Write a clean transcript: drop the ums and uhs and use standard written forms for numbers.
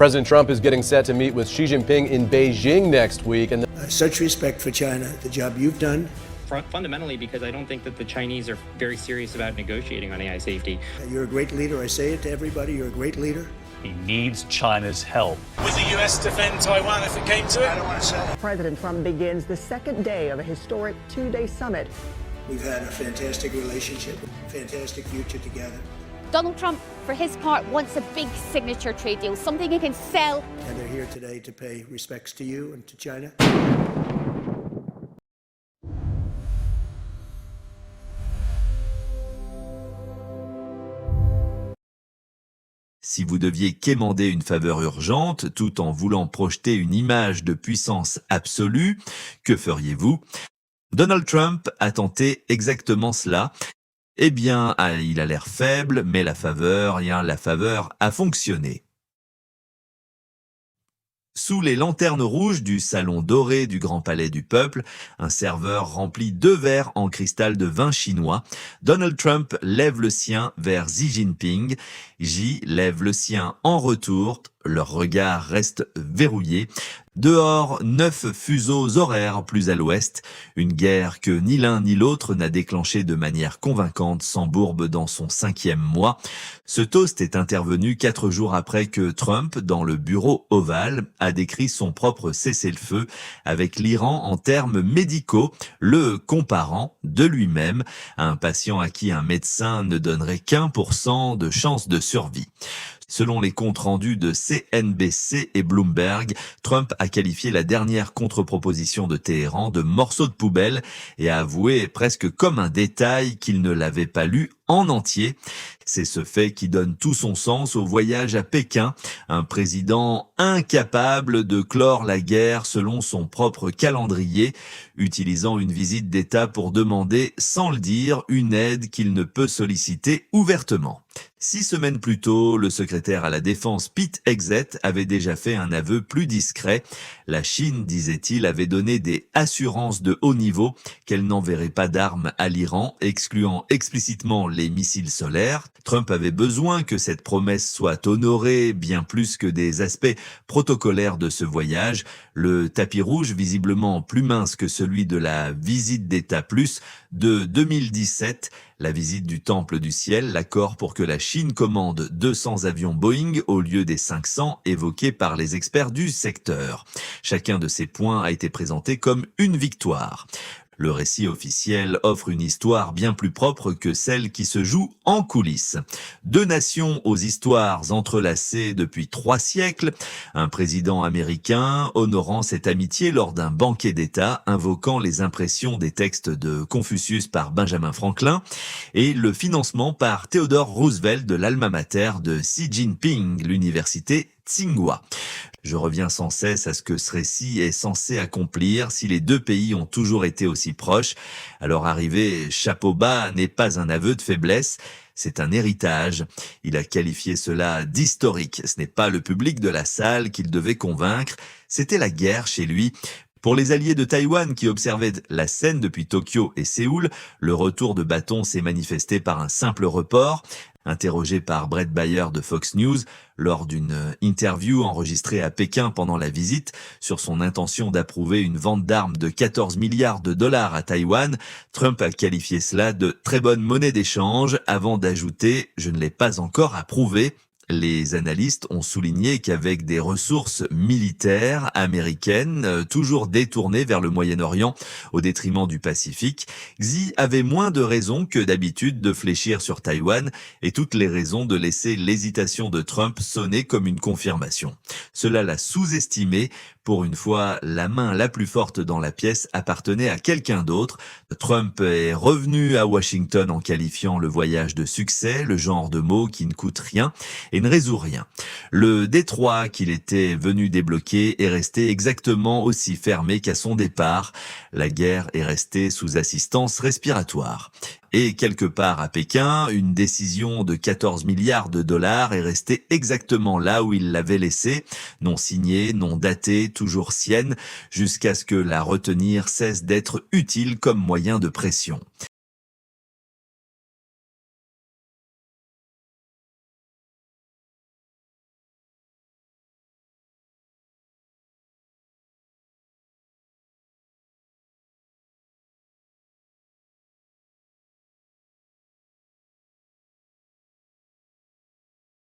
President Trump is getting set to meet with Xi Jinping in Beijing next week. And such respect for China, the job you've done. Fundamentally, because I don't think that the Chinese are very serious about negotiating on AI safety. You're a great leader. I say it to everybody. You're a great leader. He needs China's help. Would the US defend Taiwan if it came to it? I don't want to say. President Trump begins the second day of a historic two-day summit. We've had a fantastic relationship, fantastic future together. Donald Trump, for his part, wants a big signature trade deal, something he can sell. And they're here today to pay respects to you and to China. Si vous deviez quémander une faveur urgente tout en voulant projeter une image de puissance absolue, que feriez-vous? Donald Trump a tenté exactement cela. Eh bien, il a l'air faible, mais la faveur a fonctionné. Sous les lanternes rouges du salon doré du Grand Palais du Peuple, un serveur remplit 2 verres en cristal de vin chinois. Donald Trump lève le sien vers Xi Jinping. Xi lève le sien en retour. Leur regard reste verrouillé. Dehors, 9 fuseaux horaires plus à l'ouest. Une guerre que ni l'un ni l'autre n'a déclenchée de manière convaincante s'embourbe dans son 5e mois. Ce toast est intervenu 4 jours après que Trump, dans le bureau ovale, a décrit son propre cessez-le-feu avec l'Iran en termes médicaux, le comparant de lui-même à un patient à qui un médecin ne donnerait qu'1% de chance de survie. Selon les comptes rendus de CNBC et Bloomberg, Trump a qualifié la dernière contre-proposition de Téhéran de morceau de poubelle et a avoué presque comme un détail qu'il ne l'avait pas lu en entier. C'est ce fait qui donne tout son sens au voyage à Pékin, un président incapable de clore la guerre selon son propre calendrier, utilisant une visite d'État pour demander, sans le dire, une aide qu'il ne peut solliciter ouvertement. 6 semaines plus tôt, le secrétaire à la Défense Pete Hegseth avait déjà fait un aveu plus discret. La Chine, disait-il, avait donné des assurances de haut niveau qu'elle n'enverrait pas d'armes à l'Iran, excluant explicitement les missiles solaires. Trump avait besoin que cette promesse soit honorée, bien plus que des aspects protocolaires de ce voyage. Le tapis rouge, visiblement plus mince que celui de la visite d'État plus de 2017, la visite du Temple du Ciel, l'accord pour que la Chine commande 200 avions Boeing au lieu des 500 évoqués par les experts du secteur. Chacun de ces points a été présenté comme une victoire. Le récit officiel offre une histoire bien plus propre que celle qui se joue en coulisses. 2 nations aux histoires entrelacées depuis 3 siècles. Un président américain honorant cette amitié lors d'un banquet d'État, invoquant les impressions des textes de Confucius par Benjamin Franklin et le financement par Theodore Roosevelt de l'alma mater de Xi Jinping, l'université Tsinghua. Je reviens sans cesse à ce que ce récit est censé accomplir si les 2 pays ont toujours été aussi proches. Alors arriver chapeau bas n'est pas un aveu de faiblesse, c'est un héritage. Il a qualifié cela d'historique. Ce n'est pas le public de la salle qu'il devait convaincre, c'était la guerre chez lui. Pour les alliés de Taïwan qui observaient la scène depuis Tokyo et Séoul, le retour de bâton s'est manifesté par un simple report. Interrogé par Brett Bayer de Fox News lors d'une interview enregistrée à Pékin pendant la visite sur son intention d'approuver une vente d'armes de 14 milliards de dollars à Taïwan, Trump a qualifié cela de très bonne monnaie d'échange avant d'ajouter « je ne l'ai pas encore approuvé ». Les analystes ont souligné qu'avec des ressources militaires américaines toujours détournées vers le Moyen-Orient au détriment du Pacifique, Xi avait moins de raisons que d'habitude de fléchir sur Taïwan et toutes les raisons de laisser l'hésitation de Trump sonner comme une confirmation. Cela l'a sous-estimé. Pour une fois, la main la plus forte dans la pièce appartenait à quelqu'un d'autre. Trump est revenu à Washington en qualifiant le voyage de succès, le genre de mot qui ne coûte rien et ne résout rien. Le détroit qu'il était venu débloquer est resté exactement aussi fermé qu'à son départ. La guerre est restée sous assistance respiratoire. Et quelque part à Pékin, une décision de 14 milliards de dollars est restée exactement là où il l'avait laissée, non signée, non datée, toujours sienne, jusqu'à ce que la retenir cesse d'être utile comme moyen de pression.